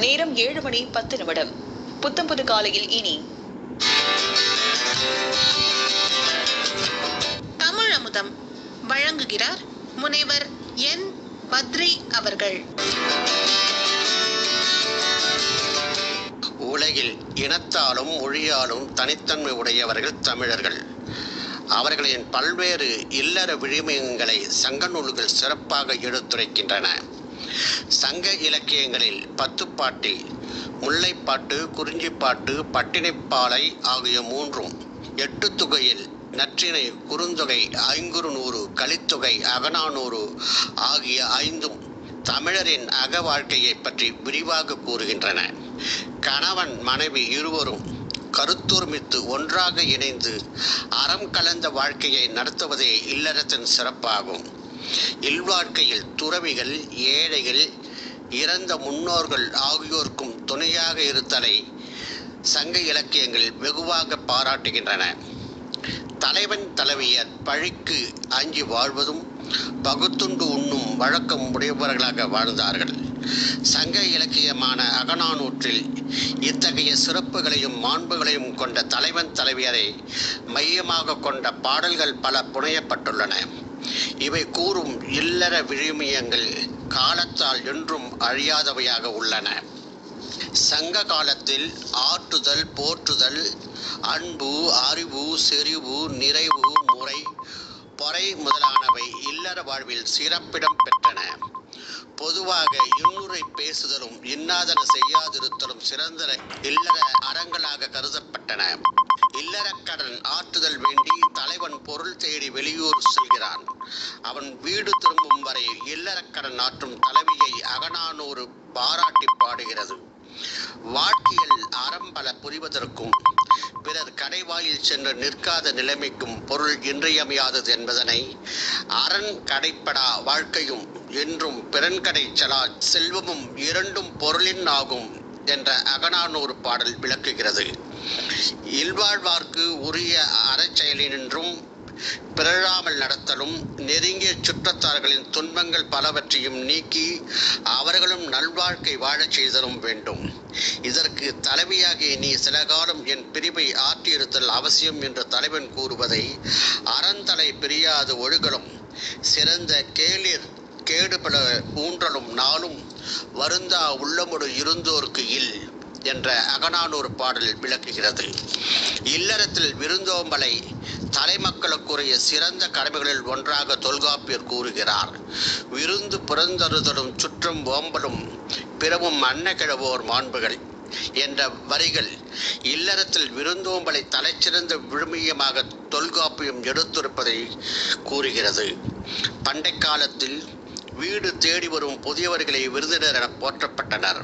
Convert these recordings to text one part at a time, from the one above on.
நேரம் 7:10. புத்தம்புது காலையில் இனி தமிழ் அமுதம் வழங்குகிறார் முனைவர் என் பத்ரி அவர்கள். உலகில் இனத்தாலும் மொழியாலும் தனித்தன்மை உடையவர்கள் தமிழர்கள். அவர்களின் பல்வேறு இல்லற விழுமியங்களை சங்க நூல்கள் சிறப்பாக எடுத்துரைக்கின்றன. சங்க இலக்கியங்களில் பத்துப்பாட்டில் முல்லைப்பாட்டு, குறிஞ்சிப்பாட்டு, பட்டினைப்பாலை ஆகிய மூன்றும், எட்டுத்தொகையில் நற்றிணை, குறுந்தொகை, ஐங்குறுநூறு, கலித்தொகை, அகநானூறு ஆகிய ஐந்தும் தமிழரின் அக வாழ்க்கையை பற்றி விரிவாக கூறுகின்றன. கணவன் மனைவி இருவரும் கருத்தொருமித்து ஒன்றாக இணைந்து அறம் கலந்த வாழ்க்கையை நடத்துவதே இல்லறத்தின் சிறப்பாகும். இல்வாழ்க்கையில் துறவிகள், ஏழைகள், இறந்த முன்னோர்கள் ஆகியோருக்கும் துணையாக இருத்தலை சங்க இலக்கியங்கள் வெகுவாக பாராட்டுகின்றன. தலைவன் தலைவியர் பழிக்கு அஞ்சி வாழ்வதும் பகுத்துண்டு உண்ணும் வழக்கம் உடையவர்களாக வாழ்ந்தார்கள். சங்க இலக்கியமான அகநானூற்றில் இத்தகைய சிறப்புகளையும் மாண்புகளையும் கொண்ட தலைவன் தலைவியரை மையமாக கொண்ட பாடல்கள் பல புனையப்பட்டுள்ளன. இவை கூறும் இல்லற விழுமியங்கள் காலத்தால் என்றும் அழியாதவையாக உள்ளன. சங்க காலத்தில் ஆற்றுதல், போற்றுதல், அன்பு, அறிவு, செறிவு, நிறைவு, முறை, பொறை முதலானவை இல்லற வாழ்வில் சிறப்பிடம் பெற்றன. பொதுவாக இன்னுரை பேசுதலும் இன்னாதன செய்யாதிருத்தலும் சிறந்த இல்லற அறங்களாக கருதப்பட்டன. இல்லறக்கடன் ஆற்றுதல் வேண்டி தலைவன் பொருள் தேடி வெளியூர் செல்கிறான். அவன் வீடு திரும்பும் வரை இல்லறக்கடன் ஆற்றும் தலைவியை அகநானூறு பாராட்டி பாடுகிறது. வாழ்க்கையில் அறம் பல புரிவதற்கும் பிறர் கடைவாயில் சென்று நிற்காத நிலைமைக்கும் பொருள் இன்றியமையாதது என்பதனை, அரண் கடைப்படா வாழ்க்கையும் என்றும் பிறன்கடை செலா செல்வமும் இரண்டும் பொருளின் ஆகும் என்ற அகநானூறு பாடல் விளக்குகிறது. இல்வாழ்வார்க்கு உரிய அறச்செயலினின்றும் பிறழாமல் நடத்தலும், நெருங்கிய சுற்றத்தார்களின் துன்பங்கள் பலவற்றையும் நீக்கி அவர்களும் நல்வாழ்க்கை வாழச் செய்தலும் வேண்டும். இதற்கு தலைவியாகிய நீ சில காலம் என் பிரிவை ஆற்றியிருத்தல் அவசியம் என்று தலைவன் கூறுவதை அறந்தலை பிரியாது ஒழுகலும், சிறந்த கேளிர் கேடுபல ஊன்றலும், நாளும் வருந்தா உள்ளமுடு இருந்தோர்க்கு இல் என்ற அகநானூறு பாடல் விளக்குகிறது. இல்லறத்தில் விருந்தோம்பலை தலைமக்களுக்குரிய சிறந்த கடமைகளில் ஒன்றாக தொல்காப்பியர் கூறுகிறார். விருந்து புறந்தருதலும் சுற்றும் ஓம்பலும் பிறவும் அன்ன கிழவோர் மாண்புகள் என்ற வரிகள் இல்லறத்தில் விருந்தோம்பலை தலைச்சிறந்த விழுமியமாக தொல்காப்பியம் எடுத்திருப்பதை கூறுகிறது. பண்டை காலத்தில் வீடு தேடி வரும் புதியவர்களை விருந்தினர் என போற்றப்பட்டனர்.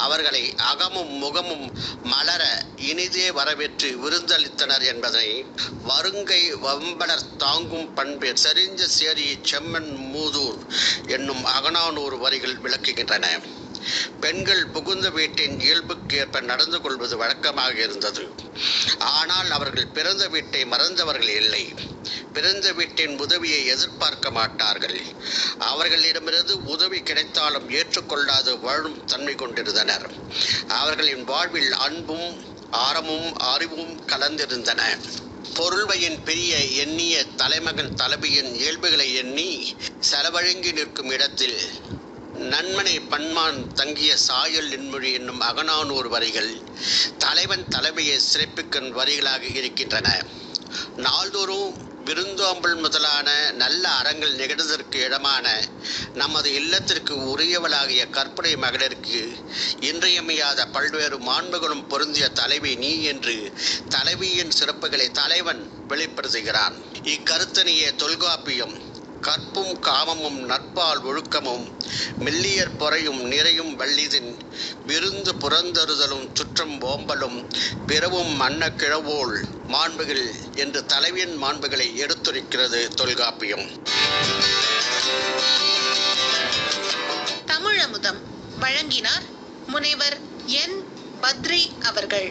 அவர்களை அகமும் முகமும் மலர இனிதே வரவேற்று விருந்தளித்தனர் என்பதை வருங்கை வம்பலர் தாங்கும் பண்பேர் செறிஞ்ச சேரியை செம்மன் மூதூர் என்னும் அகநானூறு வரிகள் விளக்குகின்றன. பெண்கள் புகுந்த வீட்டின் இயல்புக்கு ஏற்ப நடந்து கொள்வது வழக்கமாக இருந்தது. ஆனால் அவர்கள் பிறந்த வீட்டை மறந்தவர்கள் இல்லை. பிறந்த வீட்டின் உதவியை எதிர்பார்க்க மாட்டார்கள். அவர்களிடமிருந்து உதவி கிடைத்தாலும் ஏற்றுக்கொள்ளாது வாழும் தன்மை கொண்டிருந்தனர். அவர்களின் வாழ்வில் அன்பும் ஆரமும் அறிவும் கலந்திருந்தன. பொருள்வையின் பெரிய எண்ணிய தலைமகன் தலைவியின் இயல்புகளை எண்ணி செலவழங்கி நிற்கும் இடத்தில் நன்மனை பன்மான் தங்கிய சாயல் இன்மொழி என்னும் அகநானூறு வரிகள் தலைவன் தலைவியை சிறப்பிக்கும் வரிகளாக இருக்கின்றன. நாள்தோறும் விருந்தோம்பல் முதலான நல்ல அறங்கள் நிகழ்வதற்கு இடமான நமது இல்லத்திற்கு உரியவளாகிய கற்பனை மகளிருக்கு இன்றியமையாத பல்வேறு மாண்புகளும் பொருந்திய தலைவி நீ என்று தலைவியின் சிறப்புகளை தலைவன் வெளிப்படுத்துகிறான். இக்கருத்தனையே தொல்காப்பியம் கற்பும் காமமும் நட்பால் ஒழுக்கமும் மெல்லியற் பொறையும் நிறையும் வள்ளிதின் விருந்து புறந்தருதலும் சுற்றம் ஓம்பலும் பிறவும் அன்ன கிழவோள் மாண்புகள் என்று தலைவியின் மாண்புகளை எடுத்துரைக்கிறது தொல்காப்பியம். தமிழ் அமுதம் வழங்கினார் முனைவர் என் பத்ரி அவர்கள்.